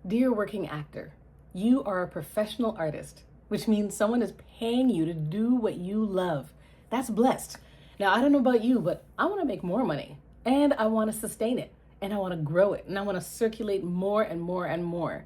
Dear working actor, you are a professional artist, which means someone is paying you to do what you love. That's blessed. Now, I don't know about you, but I want to make more money and I want to sustain it and I want to grow it and I want to circulate more and more and more.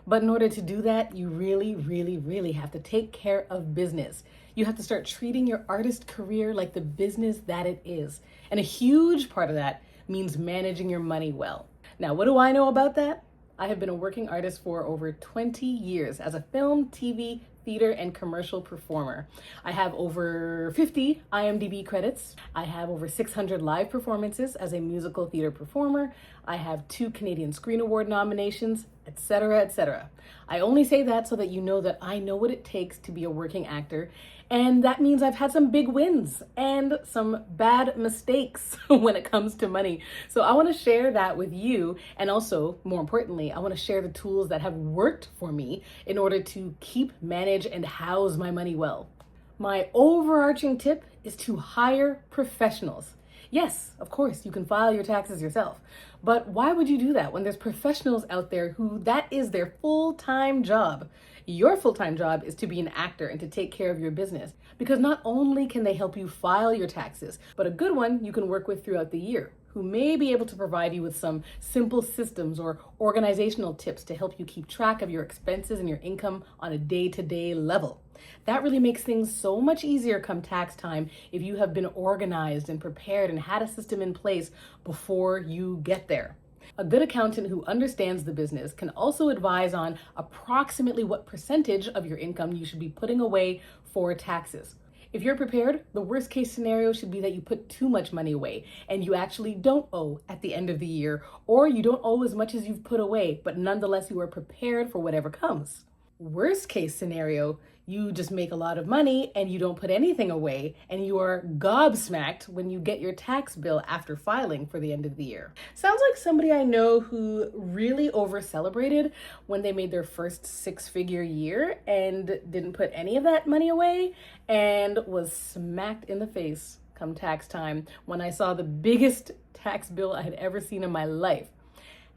But in order to do that, you really have to take care of business. You have to start treating your artist career like the business that it is. And a huge part of that means managing your money well. Now, what do I know about that? I have been a working artist for over 20 years as a film, TV, theater, and commercial performer. I have over 50 IMDb credits. I have over 600 live performances as a musical theater performer. I have 2 Canadian Screen Award nominations, etc., etc. I only say that so that you know that I know what it takes to be a working actor, and that means I've had some big wins and some bad mistakes when it comes to money. So I want to share that with you, and also, more importantly, I want to share the tools that have worked for me in order to keep, manage, and house my money well. My overarching tip is to hire professionals. Yes, of course, you can file your taxes yourself, but why would you do that when there's professionals out there who that is their full-time job? Your full-time job is to be an actor and to take care of your business, because not only can they help you file your taxes, but a good one you can work with throughout the year, who may be able to provide you with some simple systems or organizational tips to help you keep track of your expenses and your income on a day-to-day level. That really makes things so much easier come tax time if you have been organized and prepared and had a system in place before you get there. A good accountant who understands the business can also advise on approximately what percentage of your income you should be putting away for taxes. If you're prepared, the worst case scenario should be that you put too much money away and you actually don't owe at the end of the year, or you don't owe as much as you've put away, but nonetheless you are prepared for whatever comes. Worst case scenario, you just make a lot of money and you don't put anything away and you are gobsmacked when you get your tax bill after filing for the end of the year. Sounds like somebody I know who really over celebrated when they made their first 6-figure year and didn't put any of that money away and was smacked in the face come tax time when I saw the biggest tax bill I had ever seen in my life.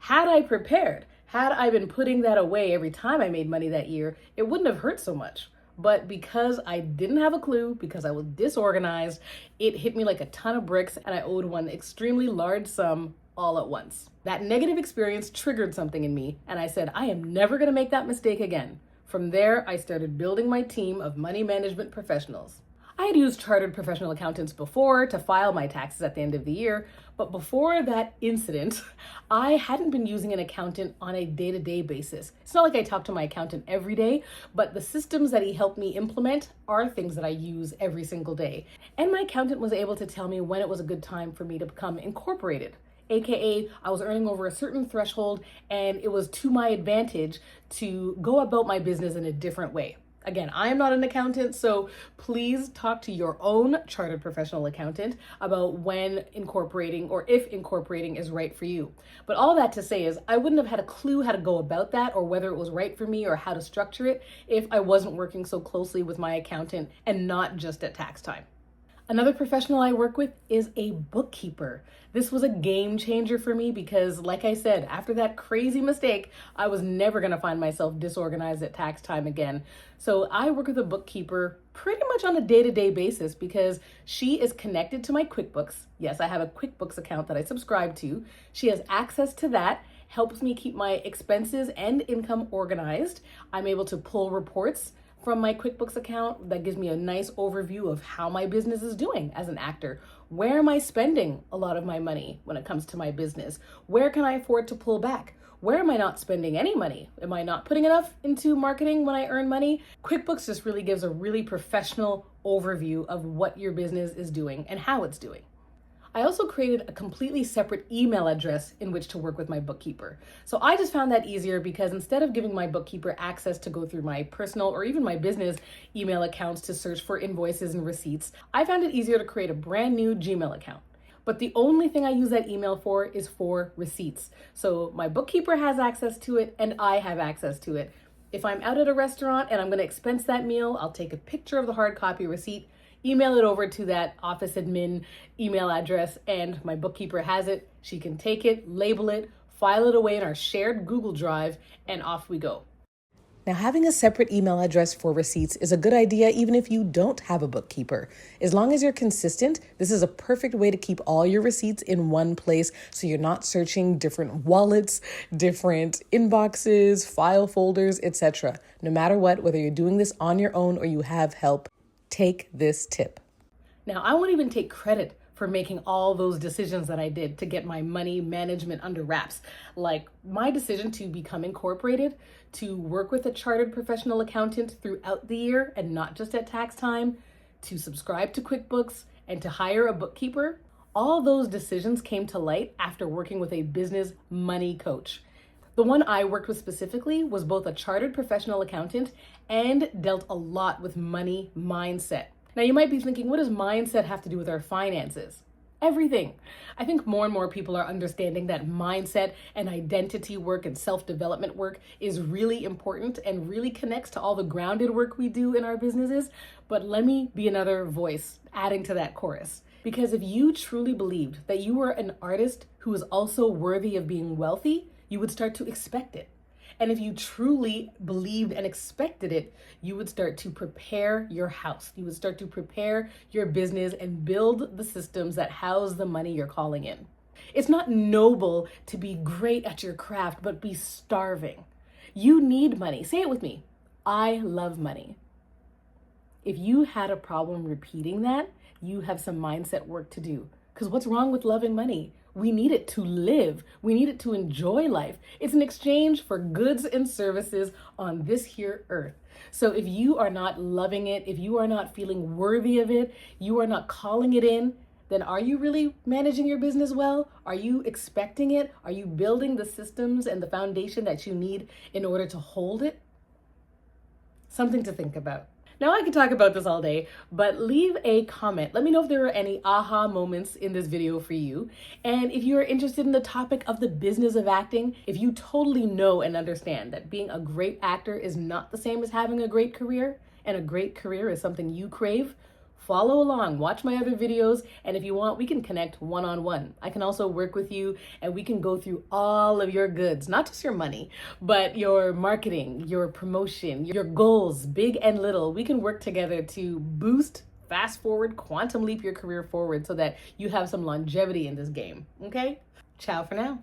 Had I prepared, had I been putting that away every time I made money that year, it wouldn't have hurt so much. But because I didn't have a clue, because I was disorganized, it hit me like a ton of bricks and I owed one extremely large sum all at once. That negative experience triggered something in me and I said, I am never gonna make that mistake again. From there, I started building my team of money management professionals. I had used chartered professional accountants before to file my taxes at the end of the year, but before that incident, I hadn't been using an accountant on a day-to-day basis. It's not like I talk to my accountant every day, but the systems that he helped me implement are things that I use every single day. And my accountant was able to tell me when it was a good time for me to become incorporated. AKA, I was earning over a certain threshold and it was to my advantage to go about my business in a different way. Again, I am not an accountant, so please talk to your own chartered professional accountant about when incorporating or if incorporating is right for you. But all that to say is I wouldn't have had a clue how to go about that or whether it was right for me or how to structure it if I wasn't working so closely with my accountant and not just at tax time. Another professional I work with is a bookkeeper. This was a game changer for me because, like I said, after that crazy mistake, I was never going to find myself disorganized at tax time again. So I work with a bookkeeper pretty much on a day-to-day basis because she is connected to my QuickBooks. Yes, I have a QuickBooks account that I subscribe to. She has access to that, helps me keep my expenses and income organized. I'm able to pull reports from my QuickBooks account that gives me a nice overview of how my business is doing as an actor. Where am I spending a lot of my money when it comes to my business? Where can I afford to pull back? Where am I not spending any money? Am I not putting enough into marketing when I earn money? QuickBooks just really gives a really professional overview of what your business is doing and how it's doing. I also created a completely separate email address in which to work with my bookkeeper. So I just found that easier because instead of giving my bookkeeper access to go through my personal or even my business email accounts to search for invoices and receipts, I found it easier to create a brand new Gmail account. But the only thing I use that email for is for receipts. So my bookkeeper has access to it and I have access to it. If I'm out at a restaurant and I'm going to expense that meal, I'll take a picture of the hard copy receipt, email it over to that office admin email address, and my bookkeeper has it. She can take it, label it, file it away in our shared Google Drive, and off we go. Now, having a separate email address for receipts is a good idea even if you don't have a bookkeeper. As long as you're consistent, this is a perfect way to keep all your receipts in one place so you're not searching different wallets, different inboxes, file folders, etc. No matter what, whether you're doing this on your own or you have help, take this tip. Now, I won't even take credit for making all those decisions that I did to get my money management under wraps. Like my decision to become incorporated, to work with a chartered professional accountant throughout the year and not just at tax time, to subscribe to QuickBooks, and to hire a bookkeeper. All those decisions came to light after working with a business money coach. The one I worked with specifically was both a chartered professional accountant and dealt a lot with money mindset. Now, you might be thinking, what does mindset have to do with our finances? Everything. I think more and more people are understanding that mindset and identity work and self-development work is really important and really connects to all the grounded work we do in our businesses. But let me be another voice adding to that chorus. Because if you truly believed that you were an artist who is also worthy of being wealthy, you would start to expect it. And if you truly believed and expected it, you would start to prepare your house. You would start to prepare your business and build the systems that house the money you're calling in. It's not noble to be great at your craft, but be starving. You need money. Say it with me. I love money. If you had a problem repeating that, you have some mindset work to do. Because what's wrong with loving money? We need it to live. We need it to enjoy life. It's an exchange for goods and services on this here earth. So if you are not loving it, if you are not feeling worthy of it, you are not calling it in, then are you really managing your business well? Are you expecting it? Are you building the systems and the foundation that you need in order to hold it? Something to think about. Now, I could talk about this all day, but leave a comment. Let me know if there are any aha moments in this video for you. And if you are interested in the topic of the business of acting, if you totally know and understand that being a great actor is not the same as having a great career, and a great career is something you crave, follow along, watch my other videos, and if you want, we can connect one-on-one. I can also work with you and we can go through all of your goods, not just your money, but your marketing, your promotion, your goals, big and little. We can work together to boost, fast forward, quantum leap your career forward so that you have some longevity in this game, okay? Ciao for now.